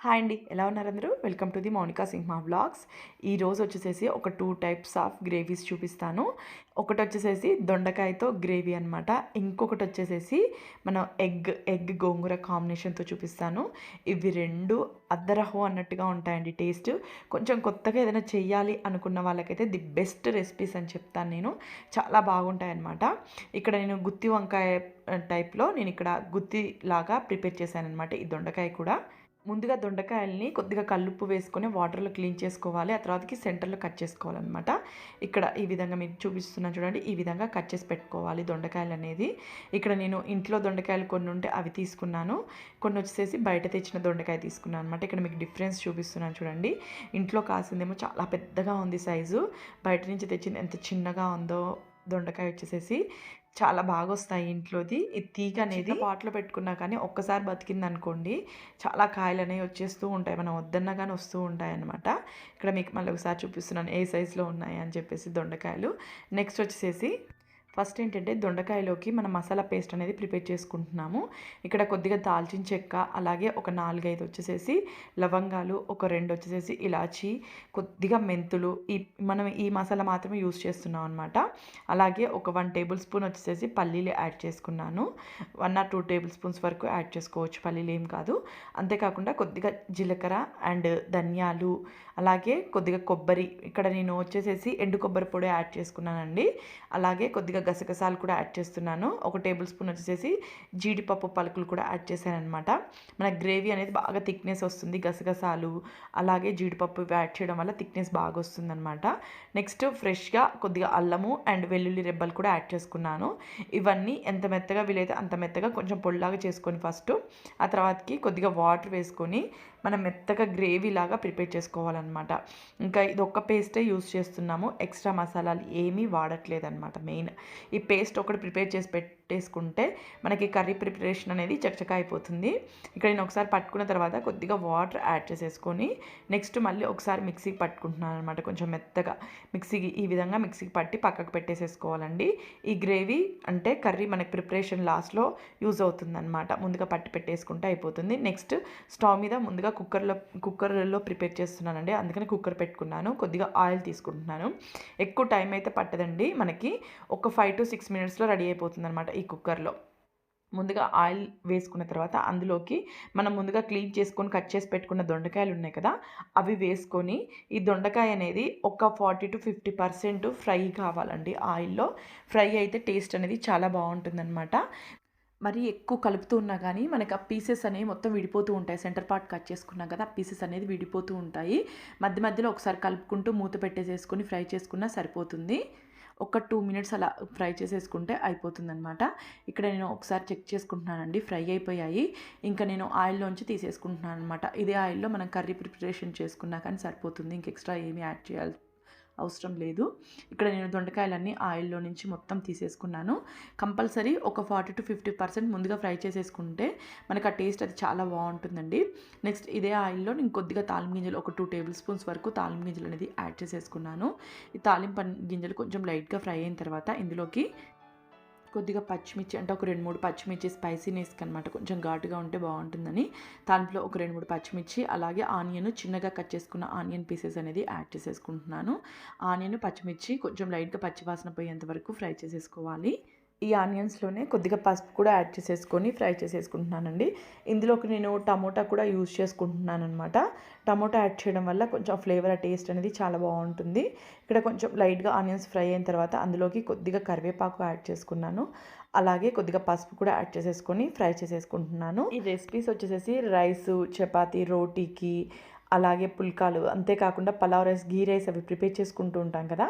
Hi అండి, ఎలా ఉన్నారు అందరూ? Welcome to the Mounika Simha vlogs. ఈరోజు వచ్చేసేసి ఒక 2 టైప్స్ ఆఫ్ గ్రేవీస్ చూపిస్తాను. ఒకటి వచ్చేసేసి దొండకాయతో గ్రేవీ అనమాట. ఇంకొకటి వచ్చేసేసి మనం ఎగ్ గోంగూర కాంబినేషన్తో చూపిస్తాను. ఇవి రెండు అద్దరహో అన్నట్టుగా ఉంటాయండి టేస్ట్. కొంచెం కొత్తగా ఏదైనా చెయ్యాలి అనుకున్న వాళ్ళకైతే ది బెస్ట్ రెసిపీస్ అని చెప్తాను నేను. చాలా బాగుంటాయన్నమాట. ఇక్కడ నేను గుత్తి వంకాయ టైప్లో నేను ఇక్కడ గుత్తి లాగా ప్రిపేర్ చేశాను అనమాట. ఈ దొండకాయ కూడా ముందుగా దొండకాయల్ని కొద్దిగా కల్లుప్పు వేసుకొని వాటర్లో క్లీన్ చేసుకోవాలి. ఆ తర్వాతకి సెంటర్లో కట్ చేసుకోవాలన్నమాట. ఇక్కడ ఈ విధంగా మీకు చూపిస్తున్నాను చూడండి. ఈ విధంగా కట్ చేసి పెట్టుకోవాలి దొండకాయలు అనేది. ఇక్కడ నేను ఇంట్లో దొండకాయలు కొన్ని ఉంటే అవి తీసుకున్నాను. కొన్ని వచ్చేసి బయట తెచ్చిన దొండకాయ తీసుకున్నాను అనమాట. ఇక్కడ మీకు డిఫరెన్స్ చూపిస్తున్నాను చూడండి. ఇంట్లో కాసిందేమో చాలా పెద్దగా ఉంది సైజు. బయట నుంచి తెచ్చింది ఎంత చిన్నగా ఉందో. దొండకాయ వచ్చేసేసి చాలా బాగా వస్తాయి ఇంట్లోది. ఈ తీగ అనేది పాట్లో పెట్టుకున్నా కానీ ఒక్కసారి బతికింది అనుకోండి, చాలా కాయలు అనేవి వచ్చేస్తూ ఉంటాయి. మనం వద్దన్నా కానీ వస్తూ ఉంటాయి అన్నమాట. ఇక్కడ మీకు మళ్ళీ ఒకసారి చూపిస్తున్నాను ఏ సైజులో ఉన్నాయి అని చెప్పేసి దొండకాయలు. నెక్స్ట్ వచ్చేసేసి ఫస్ట్ ఏంటంటే దొండకాయలోకి మనం మసాలా పేస్ట్ అనేది ప్రిపేర్ చేసుకుంటున్నాము. ఇక్కడ కొద్దిగా దాల్చిన చెక్క, అలాగే ఒక 4-5 వచ్చేసేసి లవంగాలు, ఒక 2 వచ్చేసేసి ఇలాచి, కొద్దిగా మెంతులు, మనం ఈ మసాలా మాత్రమే యూస్ చేస్తున్నాం అనమాట. అలాగే ఒక 1 టేబుల్ స్పూన్ వచ్చేసేసి పల్లీలు యాడ్ చేసుకున్నాను. 1 or 2 టేబుల్ స్పూన్స్ వరకు యాడ్ చేసుకోవచ్చు, పల్లీలు ఏం కాదు. అంతేకాకుండా కొద్దిగా జీలకర్ర అండ్ ధనియాలు, అలాగే కొద్దిగా కొబ్బరి, ఇక్కడ నేను వచ్చేసేసి ఎండు కొబ్బరి పొడి యాడ్ చేసుకున్నానండి. అలాగే కొద్దిగా గసగసాలు కూడా యాడ్ చేస్తున్నాను. ఒక టేబుల్ స్పూన్ వచ్చేసేసి జీడిపప్పు పలుకులు కూడా యాడ్ చేశాను అనమాట. మన గ్రేవీ అనేది బాగా థిక్నెస్ వస్తుంది. గసగసాలు అలాగే జీడిపప్పు యాడ్ చేయడం వల్ల థిక్నెస్ బాగా వస్తుంది అనమాట. నెక్స్ట్ ఫ్రెష్గా కొద్దిగా అల్లము అండ్ వెల్లుల్లి రెబ్బలు కూడా యాడ్ చేసుకున్నాను. ఇవన్నీ ఎంత మెత్తగా వీలైతే అంత మెత్తగా కొంచెం పొడిలాగా చేసుకొని ఫస్ట్, ఆ తర్వాతకి కొద్దిగా వాటర్ వేసుకొని మనం మెత్తగా గ్రేవీ లాగా ప్రిపేర్ చేసుకోవాలన్నమాట. ఇంకా ఇది ఒక్క పేస్టే యూస్ చేస్తున్నాము, ఎక్స్ట్రా మసాలాలు ఏమీ వాడట్లేదు అనమాట. మెయిన్ ఈ పేస్ట్ ఒకటి ప్రిపేర్ చేసి పెట్టేసుకుంటే మనకి కర్రీ ప్రిపరేషన్ అనేది చకచకా అయిపోతుంది. ఇక్కడ నేను ఒకసారి పట్టుకున్న తర్వాత కొద్దిగా వాటర్ యాడ్ చేసేసుకొని నెక్స్ట్ మళ్ళీ ఒకసారి మిక్సీకి పట్టుకుంటున్నాను అనమాట. కొంచెం మెత్తగా మిక్సీకి ఈ విధంగా మిక్సీకి పట్టి పక్కకు పెట్టేసేసుకోవాలండి. ఈ గ్రేవీ అంటే కర్రీ మనకి ప్రిపరేషన్ లాస్ట్లో యూజ్ అవుతుందన్నమాట. ముందుగా పట్టి పెట్టేసుకుంటే అయిపోతుంది. నెక్స్ట్ స్టవ్ మీద ముందుగా కుక్కర్లో ప్రిపేర్ చేస్తున్నానండి. అందుకని కుక్కర్ పెట్టుకున్నాను. కొద్దిగా ఆయిల్ తీసుకుంటున్నాను. ఎక్కువ టైం అయితే పట్టదండి, మనకి ఒక 5 to 6 మినిట్స్లో రెడీ అయిపోతుంది అనమాట ఈ కుక్కర్లో. ముందుగా ఆయిల్ వేసుకున్న తర్వాత అందులోకి మనం ముందుగా క్లీన్ చేసుకొని కట్ చేసి పెట్టుకున్న దొండకాయలు ఉన్నాయి కదా, అవి వేసుకొని ఈ దొండకాయ అనేది ఒక 40 to 50% ఫ్రై కావాలండి ఆయిల్లో. ఫ్రై అయితే టేస్ట్ అనేది చాలా బాగుంటుందన్నమాట. మరి ఎక్కువ కలుపుతూ ఉన్నా కానీ మనకి ఆ పీసెస్ అనేవి మొత్తం విడిపోతూ ఉంటాయి. సెంటర్ పార్ట్ కట్ చేసుకున్నాం కదా, ఆ పీసెస్ అనేది విడిపోతూ ఉంటాయి. మధ్య మధ్యలో ఒకసారి కలుపుకుంటూ మూత పెట్టేసేసుకొని ఫ్రై చేసుకున్నా సరిపోతుంది. ఒక 2 మినిట్స్ అలా ఫ్రై చేసేసుకుంటే అయిపోతుందన్నమాట. ఇక్కడ నేను ఒకసారి చెక్ చేసుకుంటున్నానండి, ఫ్రై అయిపోయాయి. ఇంకా నేను ఆయిల్లోంచి తీసేసుకుంటున్నాను అనమాట. ఇదే ఆయిల్లో మనం కర్రీ ప్రిపరేషన్ చేసుకున్నా కానీ సరిపోతుంది. ఇంక ఎక్స్ట్రా ఏమీ యాడ్ చేయాలి అవసరం లేదు. ఇక్కడ నేను దొండకాయలన్నీ ఆయిల్లో నుంచి మొత్తం తీసేసుకున్నాను. కంపల్సరీ ఒక 40 to 50% ముందుగా ఫ్రై చేసేసుకుంటే మనకు ఆ టేస్ట్ అది చాలా బాగుంటుందండి. నెక్స్ట్ ఇదే ఆయిల్లో నేను కొద్దిగా తాలింపు గింజలు ఒక 2 టేబుల్ స్పూన్స్ వరకు తాలింపు గింజలు అనేది యాడ్ చేసేసుకున్నాను. ఈ తాలింపు గింజలు కొంచెం లైట్గా ఫ్రై అయిన తర్వాత ఇందులోకి కొద్దిగా పచ్చిమిర్చి, అంటే ఒక 2-3 పచ్చిమిర్చి, స్పైసీనెస్కి అనమాట, కొంచెం ఘాటుగా ఉంటే బాగుంటుందని దాంట్లో ఒక 2-3 పచ్చిమిర్చి, అలాగే ఆనియన్, చిన్నగా కట్ చేసుకున్న ఆనియన్ పీసెస్ అనేది యాడ్ చేసేసుకుంటున్నాను. ఆనియన్, పచ్చిమిర్చి కొంచెం లైట్గా పచ్చివాసన పోయేంత వరకు ఫ్రై చేసేసుకోవాలి. ఈ ఆనియన్స్లోనే కొద్దిగా పసుపు కూడా యాడ్ చేసేసుకొని ఫ్రై చేసేసుకుంటున్నానండి. ఇందులోకి నేను టమోటా కూడా యూజ్ చేసుకుంటున్నాను అనమాట. టమోటా యాడ్ చేయడం వల్ల కొంచెం ఫ్లేవర్, ఆ టేస్ట్ అనేది చాలా బాగుంటుంది. ఇక్కడ కొంచెం లైట్గా ఆనియన్స్ ఫ్రై అయిన తర్వాత అందులోకి కొద్దిగా కరివేపాకు యాడ్ చేసుకున్నాను. అలాగే కొద్దిగా పసుపు కూడా యాడ్ చేసేసుకొని ఫ్రై చేసేసుకుంటున్నాను. ఈ రెసిపీస్ వచ్చేసేసి రైసు, చపాతీ, రోటీకి, అలాగే పుల్కాలు, అంతేకాకుండా పలావ్ రైస్, గీ రైస్ అవి ప్రిపేర్ చేసుకుంటూ ఉంటాం కదా,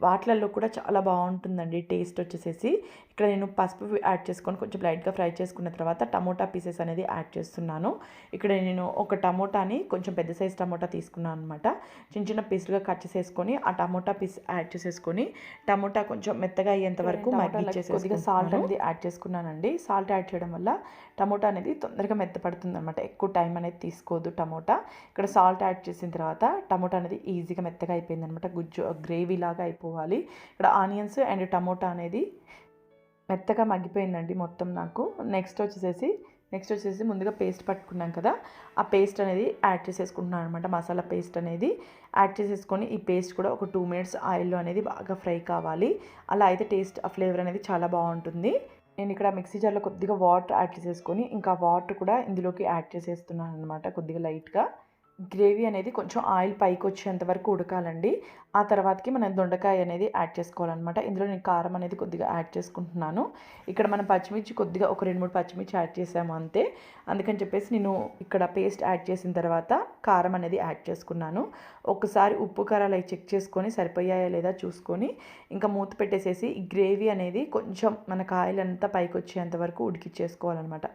వాటిలలో కూడా చాలా బాగుంటుందండి టేస్ట్ వచ్చేసేసి. ఇక్కడ నేను పసుపు యాడ్ చేసుకొని కొంచెం లైట్గా ఫ్రై చేసుకున్న తర్వాత టమోటా పీసెస్ అనేది యాడ్ చేస్తున్నాను. ఇక్కడ నేను ఒక టమోటాని కొంచెం పెద్ద సైజ్ టమోటా తీసుకున్నాను అనమాట. చిన్న చిన్న పీసులుగా కట్ చేసేసుకొని ఆ టమోటా పీస్ యాడ్ చేసేసుకొని టమోటా కొంచెం మెత్తగా అయ్యేంత వరకు మగ్గిచ్చేసి కొద్దిగా సాల్ట్ అనేది యాడ్ చేసుకున్నానండి. సాల్ట్ యాడ్ చేయడం వల్ల టమోటా అనేది తొందరగా మెత్తపడుతుంది అనమాట. ఎక్కువ టైం అనేది తీసుకోదు టమోటా. ఇక్కడ సాల్ట్ యాడ్ చేసిన తర్వాత టమోటా అనేది ఈజీగా మెత్తగా అయిపోయింది అనమాట. గుజ్జు గ్రేవీ లాగా అయిపోవాలి. ఇక్కడ ఆనియన్స్ అండ్ టమోటా అనేది మెత్తగా మగ్గిపోయిందండి మొత్తం నాకు. నెక్స్ట్ వచ్చేసేసి నెక్స్ట్ వచ్చేసి ముందుగా పేస్ట్ పట్టుకున్నాం కదా, ఆ పేస్ట్ అనేది యాడ్ చేసేసుకుంటున్నాను అనమాట. మసాలా పేస్ట్ అనేది యాడ్ చేసేసుకొని ఈ పేస్ట్ కూడా ఒక 2 మినిట్స్ ఆయిల్లో అనేది బాగా ఫ్రై కావాలి. అలా అయితే టేస్ట్ ఆ ఫ్లేవర్ అనేది చాలా బాగుంటుంది. నేను ఇక్కడ మిక్సీ జార్లో కొద్దిగా వాటర్ యాడ్ చేసేసుకొని ఇంకా వాటర్ కూడా ఇందులోకి యాడ్ చేసేస్తున్నాను అనమాట కొద్దిగా లైట్గా. గ్రేవీ అనేది కొంచెం ఆయిల్ పైకి వచ్చేంత వరకు ఉడకాలండి. ఆ తర్వాతకి మనం దొండకాయ అనేది యాడ్ చేసుకోవాలన్నమాట. ఇందులో నేను కారం అనేది కొద్దిగా యాడ్ చేసుకుంటున్నాను. ఇక్కడ మనం పచ్చిమిర్చి కొద్దిగా ఒక 2-3 పచ్చిమిర్చి యాడ్ చేసాము అంతే. అందుకని చెప్పేసి నేను ఇక్కడ పేస్ట్ యాడ్ చేసిన తర్వాత కారం అనేది యాడ్ చేసుకున్నాను. ఒకసారి ఉప్పు కారాలు అవి చెక్ చేసుకొని సరిపోయాయా లేదా చూసుకొని ఇంకా మూత పెట్టేసేసి ఈ గ్రేవీ అనేది కొంచెం మనకు ఆయిల్ అంతా పైకి వచ్చేంత వరకు ఉడికిచ్చేసుకోవాలన్నమాట.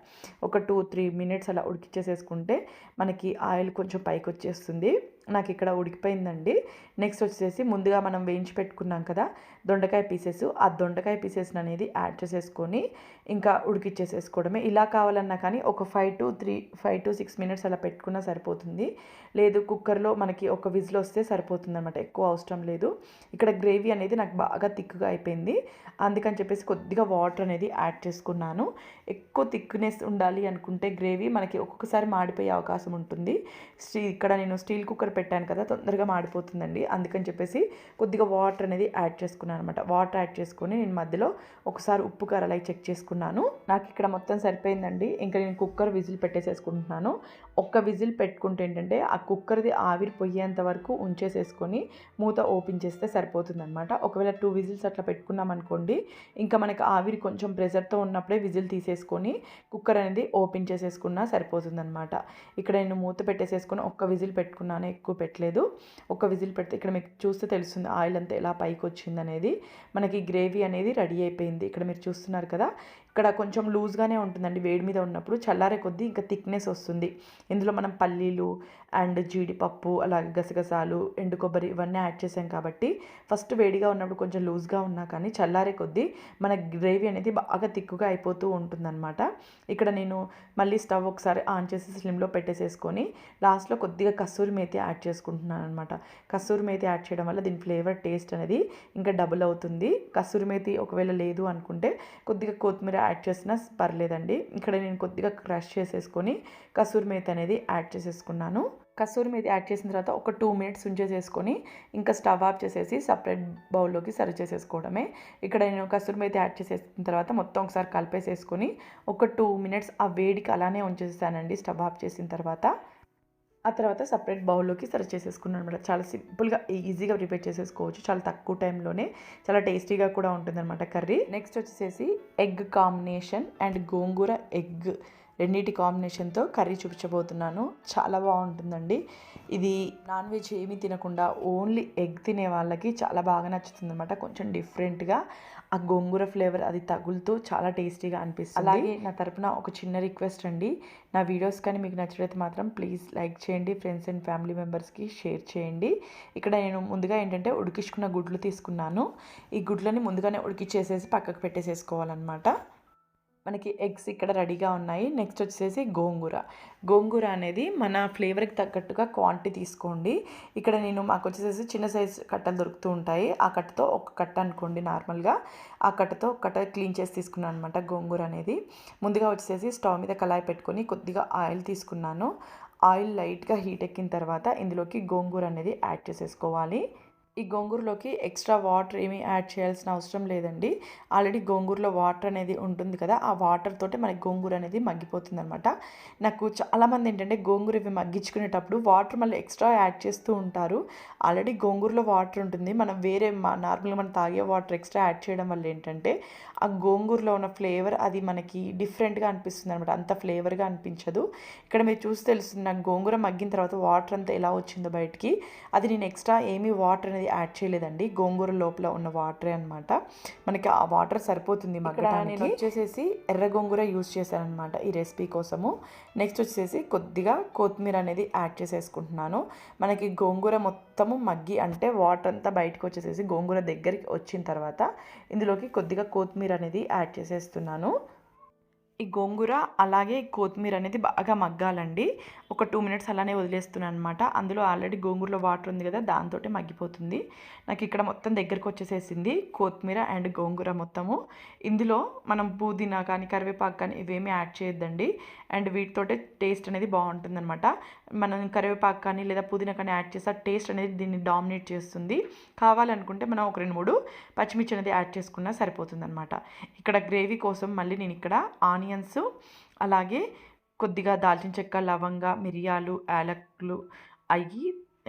ఒక 2-3 మినిట్స్ అలా ఉడికిచ్చేసేసుకుంటే మనకి ఆయిల్ కొంచెం పైకి వచ్చేస్తుంది. నాకు ఇక్కడ ఉడికిపోయిందండి. నెక్స్ట్ వచ్చేసి ముందుగా మనం వేయించి పెట్టుకున్నాం కదా దొండకాయ పీసెస్, ఆ దొండకాయ పీసెస్ అనేది యాడ్ చేసేసుకొని ఇంకా ఉడికిచ్చేసేసుకోవడమే. ఇలా కావాలన్నా కానీ ఒక 5-6 మినిట్స్ అలా పెట్టుకున్నా సరిపోతుంది. లేదు కుక్కర్లో మనకి ఒక విజిల్ వస్తే సరిపోతుంది అనమాట, ఎక్కువ అవసరం లేదు. ఇక్కడ గ్రేవీ అనేది నాకు బాగా థిక్గా అయిపోయింది. అందుకని చెప్పేసి కొద్దిగా వాటర్ అనేది యాడ్ చేసుకున్నాను. ఎక్కువ థిక్నెస్ ఉండాలి అనుకుంటే గ్రేవీ మనకి ఒక్కొక్కసారి మాడిపోయే అవకాశం ఉంటుంది. ఇక్కడ నేను స్టీల్ కుక్కర్ పెట్టాను కదా, తొందరగా మాడిపోతుందండి. అందుకని చెప్పేసి కొద్దిగా వాటర్ అనేది యాడ్ చేసుకున్నాను అనమాట. వాటర్ యాడ్ చేసుకొని నేను మధ్యలో ఒకసారి ఉప్పు కారాలు అవి చెక్ చేసుకున్నాను. నాకు ఇక్కడ మొత్తం సరిపోయిందండి. ఇంకా నేను కుక్కర్ విజిల్ పెట్టేసేసుకుంటున్నాను. ఒక్క విజిల్ పెట్టుకుంటే ఏంటంటే ఆ కుక్కర్ది ఆవిరి పోయేంత వరకు ఉంచేసేసుకొని మూత ఓపెన్ చేస్తే సరిపోతుంది అనమాట. ఒకవేళ 2 విజిల్స్ అట్లా పెట్టుకున్నాం అనుకోండి, ఇంకా మనకి ఆవిరి కొంచెం ప్రెషర్తో ఉన్నప్పుడే విజిల్ తీసేసుకొని కుక్కర్ అనేది ఓపెన్ చేసేసుకున్నా సరిపోతుంది అనమాట. ఇక్కడ నేను మూత పెట్టేసేసుకొని ఒక్క విజిల్ పెట్టుకున్నాను, ఎక్కువ పెట్టలేదు. ఒక విజిల్ పెడితే ఇక్కడ మీకు చూస్తే తెలుస్తుంది ఆయిల్ అంతా ఎలా పైకి వచ్చింది అనేది. మనకి గ్రేవీ అనేది రెడీ అయిపోయింది. ఇక్కడ మీరు చూస్తున్నారు కదా, ఇక్కడ కొంచెం లూజ్గానే ఉంటుందండి వేడి మీద ఉన్నప్పుడు. చల్లారే కొద్దీ ఇంకా థిక్నెస్ వస్తుంది. ఇందులో మనం పల్లీలు అండ్ జీడిపప్పు అలాగే గసగసాలు ఎండు కొబ్బరి ఇవన్నీ యాడ్ చేసాం కాబట్టి ఫస్ట్ వేడిగా ఉన్నప్పుడు కొంచెం లూజ్గా ఉన్నా కానీ చల్లారే కొద్దీ మన గ్రేవీ అనేది బాగా థిక్గా అయిపోతూ ఉంటుందన్నమాట. ఇక్కడ నేను మళ్ళీ స్టవ్ ఒకసారి ఆన్ చేసి స్లిమ్లో పెట్టేసేసుకొని లాస్ట్లో కొద్దిగా కస్తూరి మేతి యాడ్ చేసుకుంటున్నాను అనమాట. కస్తూరి మేతి యాడ్ చేయడం వల్ల దీని ఫ్లేవర్ టేస్ట్ అనేది ఇంకా డబుల్ అవుతుంది. కస్తూరి మేతి ఒకవేళ లేదు అనుకుంటే కొద్దిగా కొత్తిమీర యాడ్ చేసినా పర్లేదండి. ఇక్కడ నేను కొద్దిగా క్రష్ చేసేసుకొని కస్తూరి మేతి అనేది యాడ్ చేసేసుకున్నాను. కస్తూరి మేతి యాడ్ చేసిన తర్వాత ఒక 2 మినిట్స్ ఉంచేసేసుకొని ఇంకా స్టవ్ ఆఫ్ చేసేసి సపరేట్ బౌల్లోకి సర్వ్ చేసేసుకోవడమే. ఇక్కడ నేను కస్తూరి మేతి యాడ్ చేసేసిన తర్వాత మొత్తం ఒకసారి కలిపేసేసుకొని ఒక 2 మినిట్స్ ఆ వేడికి అలానే ఉంచేసానండి స్టవ్ ఆఫ్ చేసిన తర్వాత. ఆ తర్వాత సపరేట్ బౌల్లోకి సర్వ్ చేసేసుకున్నాను అనమాట. చాలా సింపుల్గా ఈజీగా ప్రిపేర్ చేసేసుకోవచ్చు. చాలా తక్కువ టైంలోనే చాలా టేస్టీగా కూడా ఉంటుందన్నమాట కర్రీ. నెక్స్ట్ వచ్చేసి egg combination and gongura egg రెండింటి కాంబినేషన్తో కర్రీ చూపించబోతున్నాను. చాలా బాగుంటుందండి. ఇది నాన్ వెజ్ ఏమీ తినకుండా ఓన్లీ ఎగ్ తినే వాళ్ళకి చాలా బాగా నచ్చుతుంది అనమాట. కొంచెం డిఫరెంట్గా ఆ గోంగూర ఫ్లేవర్ అది తగులుతూ చాలా టేస్టీగా అనిపిస్తుంది. అలాగే నా తరపున ఒక చిన్న రిక్వెస్ట్ అండి, నా వీడియోస్ కానీ మీకు నచ్చినట్లయితే మాత్రం ప్లీజ్ లైక్ చేయండి, ఫ్రెండ్స్ అండ్ ఫ్యామిలీ మెంబర్స్కి షేర్ చేయండి. ఇక్కడ నేను ముందుగా ఏంటంటే ఉడికించుకున్న గుడ్లు తీసుకున్నాను. ఈ గుడ్లని ముందుగానే ఉడికిచ్చేసేసి పక్కకు పెట్టేసేసుకోవాలన్నమాట. మనకి ఎగ్స్ ఇక్కడ రెడీగా ఉన్నాయి. నెక్స్ట్ వచ్చేసి గోంగూర అనేది మన ఫ్లేవర్కి తగ్గట్టుగా క్వాంటిటీ తీసుకోండి. ఇక్కడ మాకు వచ్చేసి చిన్న సైజ్ కట్టలు దొరుకుతూ ఉంటాయి. ఆ కట్టతో ఒక కట్ట అనుకోండి నార్మల్గా. ఆ కట్టతో ఒక కట్ట క్లీన్ చేసి తీసుకున్నాను అనమాట గోంగూర అనేది. ముందుగా వచ్చేసి స్టవ్ మీద కళాయి పెట్టుకొని కొద్దిగా ఆయిల్ తీసుకున్నాను. ఆయిల్ లైట్గా హీట్ ఎక్కిన తర్వాత ఇందులోకి గోంగూర అనేది యాడ్ చేసేసుకోవాలి. ఈ గోంగూరలోకి ఎక్స్ట్రా వాటర్ ఏమీ యాడ్ చేయాల్సిన అవసరం లేదండి. ఆల్రెడీ గోంగూరలో వాటర్ అనేది ఉంటుంది కదా, ఆ వాటర్ తోటే మనకి గోంగూర అనేది మగ్గిపోతుంది అనమాట. నాకు చాలామంది ఏంటంటే గోంగూర ఇవి మగ్గించుకునేటప్పుడు వాటర్ మళ్ళీ ఎక్స్ట్రా యాడ్ చేస్తూ ఉంటారు. ఆల్రెడీ గోంగూరలో వాటర్ ఉంటుంది, మనం వేరే నార్మల్గా మనం తాగే వాటర్ ఎక్స్ట్రా యాడ్ చేయడం వల్ల ఏంటంటే ఆ గోంగూరలో ఉన్న ఫ్లేవర్ అది మనకి డిఫరెంట్గా అనిపిస్తుంది అనమాట. అంత ఫ్లేవర్గా అనిపించదు. ఇక్కడ మీరు చూసి తెలుస్తుంది నాకు గోంగూర మగ్గిన తర్వాత వాటర్ అంతా ఎలా వచ్చిందో బయటికి. అది నేను ఎక్స్ట్రా ఏమీ వాటర్ అనేది యాడ్ చేయలేదండి, గోంగూర లోపల ఉన్న వాటరే అనమాట. మనకి ఆ వాటర్ సరిపోతుంది మగ్గడానికి. నేను వచ్చేసేసి ఎర్ర గోంగూర యూజ్ చేశాను అనమాట ఈ రెసిపీ కోసము. నెక్స్ట్ వచ్చేసి కొద్దిగా కొత్తిమీర అనేది యాడ్ చేసేసుకుంటున్నాను. మనకి గోంగూర మొత్తము మగ్గి అంటే వాటర్ అంతా బయటకు వచ్చేసేసి గోంగూర దగ్గరికి వచ్చిన తర్వాత ఇందులోకి కొద్దిగా కొత్తిమీర అనేది యాడ్ చేసేస్తున్నాను. ఈ గోంగూర అలాగే కొత్తిమీర అనేది బాగా మగ్గాలండి. ఒక 2 మినిట్స్ అలానే వదిలేస్తున్నాననమాట. అందులో ఆల్రెడీ గోంగూరలో వాటర్ ఉంది కదా! దాంతోటే మగ్గిపోతుంది. నాకిక్కడ మొత్తం దగ్గరకొచ్చేసేసింది కొత్తిమీర అండ్ గోంగూర మొత్తము. ఇందులో మనం పుదీనా కానీ, కరివేపాకు కానీ ఇవేమీ యాడ్ చేయొద్దండి. అండ్ వీటితోటే టేస్ట్ అనేది బావుంటుందనమాట. మనం కరివేపాకు కానీ లేదా పుదీనా కానీ యాడ్ చేస్తే ఆ టేస్ట్ అనేది దీన్ని డామినేట్ చేస్తుంది. కావాలనుకుంటే మనం ఒక 2, 3 పచ్చిమిర్చి అనేది యాడ్ చేసుకున్నా సరిపోతుందనమాట. ఇక్కడ గ్రేవీ కోసం మళ్ళీ నేనిక్కడ ఆనియన్స్ అలాగే కొద్దిగా దాల్చిన చెక్క, లవంగ, మిరియాలు, యాలకులు అయ్యి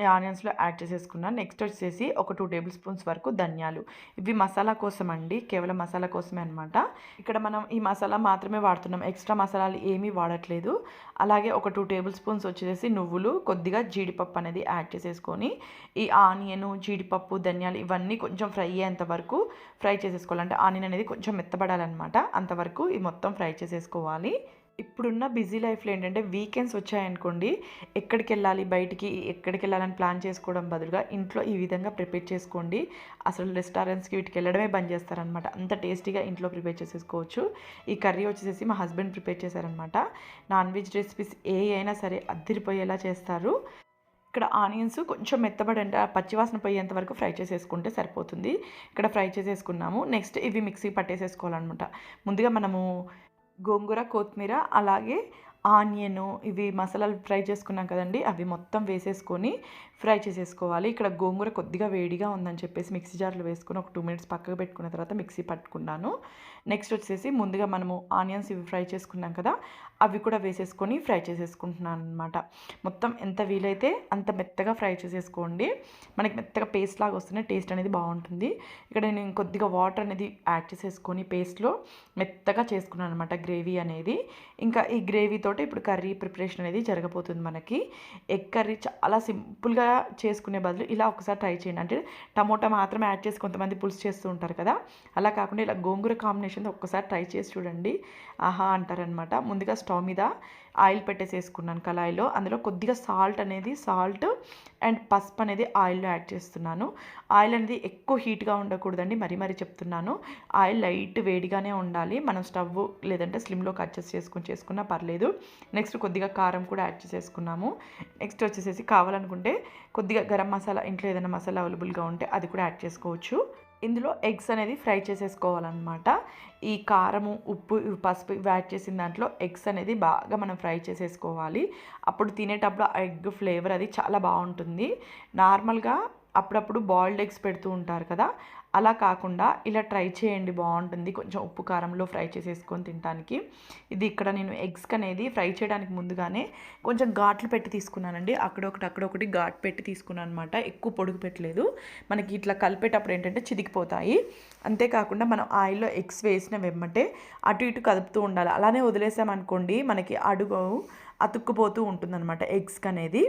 ఆనియన్స్‌లో యాడ్ చేసేసుకున్నాను. నెక్స్ట్ వచ్చేసి ఒక 2 టేబుల్ స్పూన్స్ వరకు ధనియాలు. ఇవి మసాలా కోసం అండి. కేవలం మసాలా కోసమే అనమాట. ఇక్కడ మనం ఈ మసాలా మాత్రమే వాడుతున్నాం. ఎక్స్ట్రా మసాలాలు ఏమీ వాడట్లేదు. అలాగే ఒక 2 టేబుల్ స్పూన్స్ వచ్చేసి నువ్వులు, కొద్దిగా జీడిపప్పు అనేది యాడ్ చేసేసుకొని ఈ ఆనియను, జీడిపప్పు, ధనియాలు ఇవన్నీ కొంచెం ఫ్రై అయ్యేంత వరకు ఫ్రై చేసేసుకోవాలి. అంటే ఆనియన్ అనేది కొంచెం మెత్తబడాలనమాట. అంతవరకు ఈ మొత్తం ఫ్రై చేసేసుకోవాలి. ఇప్పుడున్న బిజీ లైఫ్‌లో ఏంటంటే వీకెండ్స్ వచ్చాయనుకోండి, ఎక్కడికెళ్ళాలి బయటికి, ఎక్కడికెళ్ళాలని ప్లాన్ చేసుకోవడం బదులుగా ఇంట్లో ఈ విధంగా ప్రిపేర్ చేసుకోండి. అసలు రెస్టారెంట్స్‌కి వీటికెళ్ళడమే బంద్ చేస్తారనమాట. అంత టేస్టీగా ఇంట్లో ప్రిపేర్ చేసేసుకోవచ్చు. ఈ కర్రీ వచ్చేసేసి మా హస్బెండ్ ప్రిపేర్ చేశారనమాట. నాన్ వెజ్ రెసిపీస్ అయినా సరే అద్దిరిపోయేలా చేస్తారు. ఇక్కడ ఆనియన్స్ కొంచెం మెత్తబడంటే ఆ పచ్చివాసన పోయేంత వరకు ఫ్రై చేసేసుకుంటే సరిపోతుంది. ఇక్కడ ఫ్రై చేసేసుకున్నాము. నెక్స్ట్ ఇవి మిక్సీ పట్టేసేసుకోవాలనమాట. ముందుగా మనము గోంగూర, కొత్తిమీర అలాగే ఆనియను ఇవి మసాలాలు ఫ్రై చేసుకున్నాం కదండీ! అవి మొత్తం వేసేసుకొని ఫ్రై చేసేసుకోవాలి. ఇక్కడ గోంగూర కొద్దిగా వేడిగా ఉందని చెప్పేసి మిక్సీ జార్‌లో వేసుకొని ఒక 2 మినిట్స్ పక్కకు పెట్టుకున్న తర్వాత మిక్సీ పట్టుకున్నాను. నెక్స్ట్ వచ్చేసి ముందుగా మనము ఆనియన్స్ ఇవి ఫ్రై చేసుకున్నాం కదా! అవి కూడా వేసేసుకొని ఫ్రై చేసేసుకుంటున్నాననమాట. మొత్తం ఎంత వీలైతే అంత మెత్తగా ఫ్రై చేసేసుకోండి. మనకి మెత్తగా పేస్ట్ లాగా వస్తేనే టేస్ట్ అనేది బావుంటుంది. ఇక్కడ నేను కొద్దిగా వాటర్ అనేది యాడ్ చేసేసుకొని పేస్ట్‌లో మెత్తగా చేసుకున్నాను అనమాట గ్రేవీ అనేది. ఇంకా ఈ గ్రేవీతో ఇప్పుడు కర్రీ ప్రిపరేషన్ అనేది జరగబోతుంది మనకి. ఎగ్ కర్రీ చాలా సింపుల్‌గా చేసుకునే బదులు ఇలా ఒకసారి ట్రై చేయండి. అంటే టమోటా మాత్రమే యాడ్ చేసి కొంతమంది పులుసు చేస్తూ ఉంటారు కదా! అలా కాకుండా ఇలా గోంగూర కాంబినేషన్‌తో ఒక్కసారి ట్రై చేసి చూడండి. ఆహా! అంటారనమాట. ముందుగా స్టవ్ మీద ఆయిల్ పెట్టేసేసుకున్నాను కళాయిలో. అందులో కొద్దిగా సాల్ట్ అండ్ పసుపు అనేది ఆయిల్‌లో యాడ్ చేస్తున్నాను. ఆయిల్ అనేది ఎక్కువ హీట్‌గా ఉండకూడదండి. మరీ చెప్తున్నాను. ఆయిల్ లైట్ వేడిగానే ఉండాలి. మనం స్టవ్ లేదంటే స్లిమ్‌లోకి అడ్జస్ట్ చేసుకున్నా పర్లేదు. నెక్స్ట్ కొద్దిగా కారం కూడా యాడ్ చేసేసుకున్నాము. నెక్స్ట్ వచ్చేసేసి కావాలనుకుంటే కొద్దిగా గరం మసాలా ఇంట్లో ఏదైనా మసాలా అవైలబుల్‌గా ఉంటే అది కూడా యాడ్ చేసుకోవచ్చు. ఇందులో ఎగ్స్ అనేది ఫ్రై చేసేసుకోవాలన్నమాట. ఈ కారము, ఉప్పు, పసుపు ఇవి యాడ్ చేసిన దాంట్లో ఎగ్స్ అనేది బాగా మనం ఫ్రై చేసేసుకోవాలి. అప్పుడు తినేటప్పుడు ఆ ఎగ్ ఫ్లేవర్ అది చాలా బావుంటుంది. నార్మల్‌గా అప్పుడప్పుడు బాయిల్డ్ ఎగ్స్ పెడుతూ ఉంటారు కదా! అలా కాకుండా ఇలా ట్రై చేయండి బావుంటుంది. కొంచెం ఉప్పు, కారంలో ఫ్రై చేసేసుకొని తినటానికి. ఇది ఇక్కడ నేను ఎగ్స్‌కి అనేది ఫ్రై చేయడానికి ముందుగానే కొంచెం ఘాట్లు పెట్టి తీసుకున్నానండి. అక్కడొకటి ఘాటు పెట్టి తీసుకున్నాను అనమాట. ఎక్కువ పొడుగు పెట్టలేదు. మనకి ఇట్లా కలిపేటప్పుడు ఏంటంటే చితికిపోతాయి. అంతేకాకుండా మనం ఆయిల్‌లో ఎగ్స్ వేసిన వెంబటే అటు ఇటు కదుపుతూ ఉండాలి. అలానే వదిలేసామనుకోండి మనకి అడుగు అతుక్కుపోతూ ఉంటుందన్నమాట ఎగ్స్‌కనేది.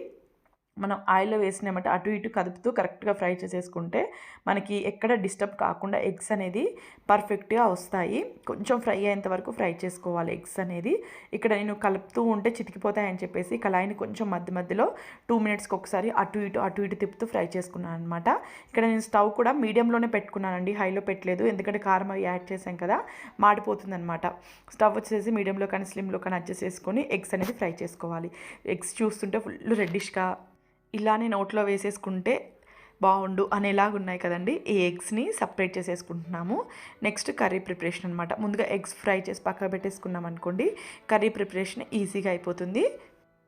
మనం ఆయిల్‌లో వేసినామంటే అటు ఇటు కదుపుతూ కరెక్ట్‌గా ఫ్రై చేసేసుకుంటే మనకి ఎక్కడ డిస్టర్బ్ కాకుండా ఎగ్స్ అనేది పర్ఫెక్ట్‌గా వస్తాయి. కొంచెం ఫ్రై అయ్యేంత వరకు ఫ్రై చేసుకోవాలి ఎగ్స్ అనేది. ఇక్కడ నేను కలుపుతూ ఉంటే చితికిపోతాయని చెప్పేసి కళాయిని కొంచెం మధ్యలో 2 మినిట్స్‌కి ఒకసారి అటు ఇటు తిప్పుతూ ఫ్రై చేసుకున్నాను అనమాట. ఇక్కడ నేను స్టవ్ కూడా మీడియంలోనే పెట్టుకున్నానండి. హైలో పెట్టలేదు. ఎందుకంటే కారం అవి యాడ్ చేశాం కదా! మాడిపోతుందనమాట. స్టవ్ వచ్చేసి మీడియంలో కానీ స్లిమ్‌లో కానీ అడ్జస్ట్ చేసుకొని ఎగ్స్ అనేది ఫ్రై చేసుకోవాలి. ఎగ్స్ చూస్తుంటే ఫుల్ రెడ్డిష్‌గా ఇలానే నోట్లో వేసేసుకుంటే బావుండు అనేలాగున్నాయి కదండీ! ఈ ఎగ్స్‌ని సెపరేట్ చేసేసుకుంటున్నాము. నెక్స్ట్ కర్రీ ప్రిపరేషన్ అనమాట. ముందుగా ఎగ్స్ ఫ్రై చేసి పక్కకు పెట్టేసుకున్నామనుకోండి, కర్రీ ప్రిపరేషన్ ఈజీగా అయిపోతుంది.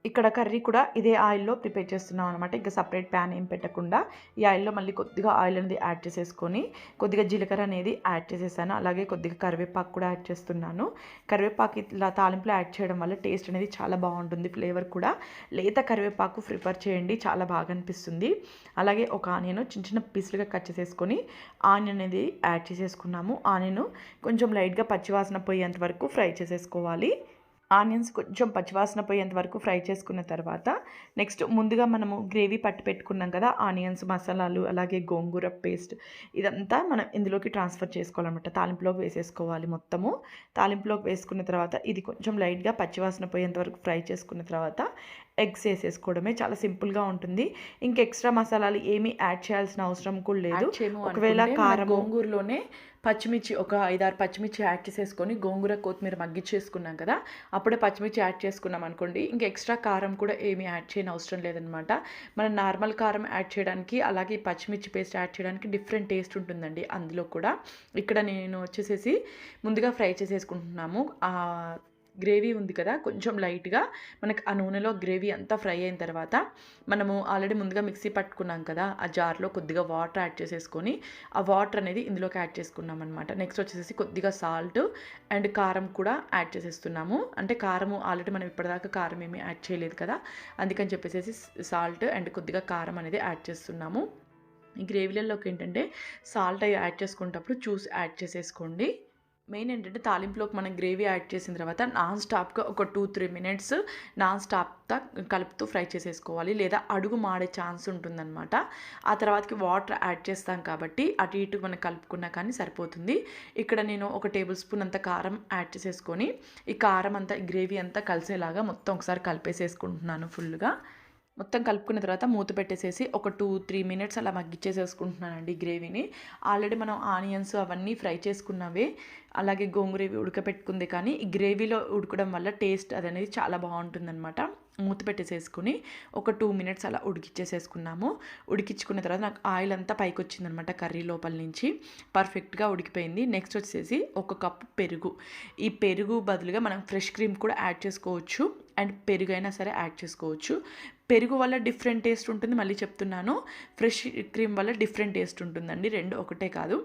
ఇక్కడ కర్రీ కూడా ఇదే ఆయిల్‌లో ప్రిపేర్ చేస్తున్నాం అనమాట. ఇంకా సెపరేట్ ప్యాన్ ఏం పెట్టకుండా ఈ ఆయిల్‌లో మళ్ళీ కొద్దిగా ఆయిల్ అనేది యాడ్ చేసేసుకొని, కొద్దిగా జీలకర్ర అనేది యాడ్ చేసేసాను. అలాగే కొద్దిగా కరివేపాకు కూడా యాడ్ చేస్తున్నాను. కరివేపాకు ఇట్లా తాలింపులో యాడ్ చేయడం వల్ల టేస్ట్ అనేది చాలా బావుంటుంది. ఫ్లేవర్ కూడా లేత కరివేపాకు ప్రిఫర్ చేయండి. చాలా బాగా అనిపిస్తుంది. అలాగే ఒక ఆనియన్ చిన్న పీసులుగా కట్ చేసేసుకొని ఆనియన్ అనేది యాడ్ చేసేసుకున్నాము. ఆనియన్ కొంచెం లైట్‌గా పచ్చివాసన పోయేంత వరకు ఫ్రై చేసేసుకోవాలి. ఆనియన్స్ కొంచెం పచ్చివాసన పోయేంత వరకు ఫ్రై చేసుకున్న తర్వాత నెక్స్ట్ ముందుగా మనము గ్రేవీ పట్టి పెట్టుకున్నాం కదా! ఆనియన్స్, మసాలాలు అలాగే గోంగూర పేస్ట్ ఇదంతా మనం ఇందులోకి ట్రాన్స్ఫర్ చేసుకోవాలన్నమాట. తాలింపులోకి వేసేసుకోవాలి మొత్తము. తాలింపులోకి వేసుకున్న తర్వాత ఇది కొంచెం లైట్‌గా పచ్చివాసన పోయేంత వరకు ఫ్రై చేసుకున్న తర్వాత ఎగ్స్ వేసేసుకోవడమే. చాలా సింపుల్గా ఉంటుంది. ఇంక ఎక్స్ట్రా మసాలాలు ఏమీ యాడ్ చేయాల్సిన అవసరం కూడా లేదు. ఒకవేళ కారం గోంగూరలోనే పచ్చిమిర్చి ఒక 5-6 పచ్చిమిర్చి యాడ్ చేసేసుకొని గోంగూర కొత్తిమీర మగ్గిచ్చేసుకున్నాం కదా, అప్పుడే పచ్చిమిర్చి యాడ్ చేసుకున్నాం అనుకోండి, ఇంకా ఎక్స్ట్రా కారం కూడా ఏమీ యాడ్ చేయని అవసరం లేదనమాట. మనం నార్మల్ కారం యాడ్ చేయడానికి అలాగే పచ్చిమిర్చి పేస్ట్ యాడ్ చేయడానికి డిఫరెంట్ టేస్ట్ ఉంటుందండి అందులో కూడా. ఇక్కడ నేను వచ్చేసేసి ముందుగా ఫ్రై చేసేసుకుంటున్నాము. గ్రేవీ ఉంది కదా, కొంచెం లైట్గా మనకు ఆ నూనెలో గ్రేవీ అంతా ఫ్రై అయిన తర్వాత మనము ఆల్రెడీ ముందుగా మిక్సీ పట్టుకున్నాం కదా, ఆ జార్లో కొద్దిగా వాటర్ యాడ్ చేసేసుకొని ఆ వాటర్ అనేది ఇందులోకి యాడ్ చేసుకున్నాం అనమాట. నెక్స్ట్ వచ్చేసి కొద్దిగా సాల్ట్ అండ్ కారం కూడా యాడ్ చేసేస్తున్నాము. అంటే కారము ఆల్రెడీ మనం ఇప్పటిదాకా కారం ఏమీ యాడ్ చేయలేదు కదా, అందుకని చెప్పేసి సాల్ట్ అండ్ కొద్దిగా కారం అనేది యాడ్ చేస్తున్నాము. ఈ గ్రేవీలలోకి ఏంటంటే సాల్ట్ అవి యాడ్ చేసుకునేటప్పుడు చూసి యాడ్ చేసేసుకోండి. మెయిన్ ఏంటంటే తాలింపులోకి మనం గ్రేవీ యాడ్ చేసిన తర్వాత నాన్ స్టాప్గా ఒక 2-3 మినిట్స్ నాన్ స్టాప్గా కలుపుతూ ఫ్రై చేసేసుకోవాలి, లేదా అడుగు మాడే ఛాన్స్ ఉంటుందన్నమాట. ఆ తర్వాతకి వాటర్ యాడ్ చేస్తాం కాబట్టి అటు ఇటు మనం కలుపుకున్నా కానీ సరిపోతుంది. ఇక్కడ నేను ఒక టేబుల్ స్పూన్ అంత కారం యాడ్ చేసేసుకొని ఈ కారం అంతా గ్రేవీ అంతా కలిసేలాగా మొత్తం ఒకసారి కలిపేసేసుకుంటున్నాను ఫుల్గా. మొత్తం కలుపుకున్న తర్వాత మూత పెట్టేసేసి ఒక 2-3 మినిట్స్ అలా మగ్గిచ్చేసేసుకుంటున్నానండి గ్రేవీని. ఆల్రెడీ మనం ఆనియన్స్ అవన్నీ ఫ్రై చేసుకున్నవే, అలాగే గోంగూర ఉడకపెట్టుకుంది, కానీ ఈ గ్రేవీలో ఉడకడం వల్ల టేస్ట్ అనేది చాలా బాగుంటుందన్నమాట. మూత పెట్టేసేసుకుని ఒక 2 మినిట్స్ అలా ఉడికిచ్చేసేసుకున్నాము. ఉడికించుకున్న తర్వాత నాకు ఆయిల్ అంతా పైకి వచ్చిందనమాట కర్రీ లోపల నుంచి, పర్ఫెక్ట్గా ఉడికిపోయింది. నెక్స్ట్ వచ్చేసి 1 కప్పు పెరుగు. ఈ పెరుగు బదులుగా మనం ఫ్రెష్ క్రీమ్ కూడా యాడ్ చేసుకోవచ్చు, అండ్ పెరుగు అయినా సరే యాడ్ చేసుకోవచ్చు. పెరుగు వల్ల డిఫరెంట్ టేస్ట్ ఉంటుంది, మళ్ళీ చెప్తున్నాను. ఫ్రెష్ క్రీమ్ వల్ల డిఫరెంట్ టేస్ట్ ఉంటుందండి, రెండు ఒకటే కాదు.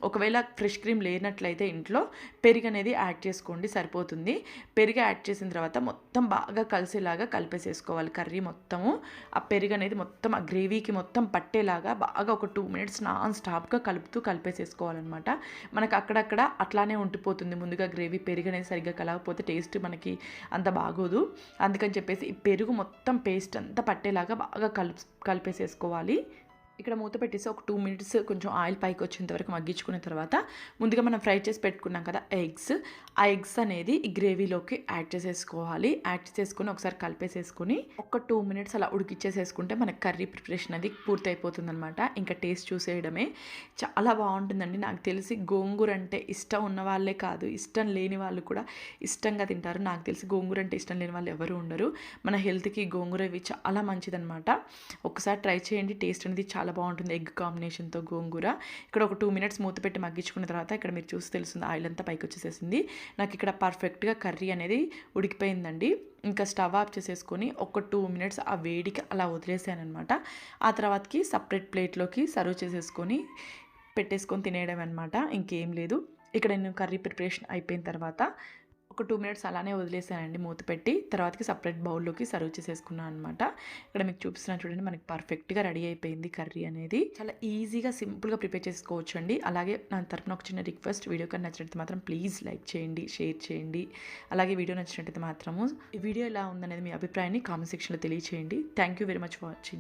ఒకవేళ ఫ్రెష్ క్రీమ్ లేనట్లయితే ఇంట్లో పెరుగు అనేది యాడ్ చేసుకోండి, సరిపోతుంది. పెరుగు యాడ్ చేసిన తర్వాత మొత్తం బాగా కలిసేలాగా కలిపేసేసుకోవాలి కర్రీ మొత్తము. ఆ పెరుగు అనేది మొత్తం ఆ గ్రేవీకి మొత్తం పట్టేలాగా బాగా ఒక 2 మినిట్స్ నాన్ స్టాప్గా కలిపేసేసుకోవాలన్నమాట. మనకు అక్కడక్కడ అట్లానే ఉండిపోతుంది, ముందుగా గ్రేవీ పెరుగు అనేది సరిగ్గా కలగకపోతే టేస్ట్ మనకి అంత బాగోదు. అందుకని చెప్పేసి ఈ పెరుగు మొత్తం పేస్ట్ అంతా పట్టేలాగా బాగా కలిపేసేసుకోవాలి. ఇక్కడ మూత పెట్టేసి ఒక 2 మినిట్స్ కొంచెం ఆయిల్ పైకి వచ్చేంత వరకు మగ్గించుకున్న తర్వాత ముందుగా మనం ఫ్రై చేసి పెట్టుకున్నాం కదా ఎగ్స్, ఆ ఎగ్స్ అనేది ఈ గ్రేవీలోకి యాడ్ చేసేసుకోవాలి. యాడ్ చేసేసుకొని ఒకసారి కలిపేసేసుకొని ఒక 2 మినిట్స్ అలా ఉడికిచ్చేసేసుకుంటే మనకి కర్రీ ప్రిపరేషన్ అది పూర్తి అయిపోతుంది అనమాట. ఇంకా టేస్ట్ చూసేయడమే. చాలా బాగుంటుందండి. నాకు తెలిసి గోంగూర అంటే ఇష్టం ఉన్న వాళ్ళే కాదు, ఇష్టం లేని వాళ్ళు కూడా ఇష్టంగా తింటారు. నాకు తెలిసి గోంగూర అంటే ఇష్టం లేని వాళ్ళు ఎవరు ఉండరు. మన హెల్త్కి గోంగూర ఇవి చాలా మంచిదన్నమాట. ఒకసారి ట్రై చేయండి, టేస్ట్ అనేది చాలా బాగుంటుంది ఎగ్ కాంబినేషన్తో గోంగూర. ఇక్కడ ఒక 2 మినిట్స్ మూత పెట్టి మగ్గించుకున్న తర్వాత ఇక్కడ మీరు చూసి తెలుస్తుంది ఆయిల్ అంతా పైకి వచ్చేసేసింది. నాకు ఇక్కడ పర్ఫెక్ట్గా కర్రీ అనేది ఉడికిపోయిందండి. ఇంకా స్టవ్ ఆఫ్ చేసేసుకొని ఒక 2 మినిట్స్ ఆ వేడికి అలా వదిలేసాను అనమాట. ఆ తర్వాతకి సపరేట్ ప్లేట్లోకి సర్వ్ చేసేసుకొని పెట్టేసుకొని తినేయడం అనమాట, ఇంకేం లేదు. ఇక్కడ నేను కర్రీ ప్రిపరేషన్ అయిపోయిన తర్వాత ఒక 2 మినిట్స్ అలానే వదిలేసానండి మూత పెట్టి. తర్వాతకి సపరేట్ బౌల్లోకి సర్వ్ చేసేసుకున్నాను అనమాట. ఇక్కడ మీకు చూపిస్తున్నాను చూడండి, మనకి పర్ఫెక్ట్గా రెడీ అయిపోయింది కర్రీ అనేది. చాలా ఈజీగా సింపుల్గా ప్రిపేర్ చేసుకోవచ్చు అండి. అలాగే నా తరపున ఒక చిన్న రిక్వెస్ట్, వీడియో కానీ నచ్చినట్టు మాత్రం ప్లీజ్ లైక్ చేయండి, షేర్ చేయండి. అలాగే వీడియో నచ్చినట్టయితే మాత్రము ఈ వీడియో ఎలా ఉందనేది మీ అభిప్రాయాన్ని కామెంట్ సెక్షన్లో తెలియచేయండి. Thank you very much for watching.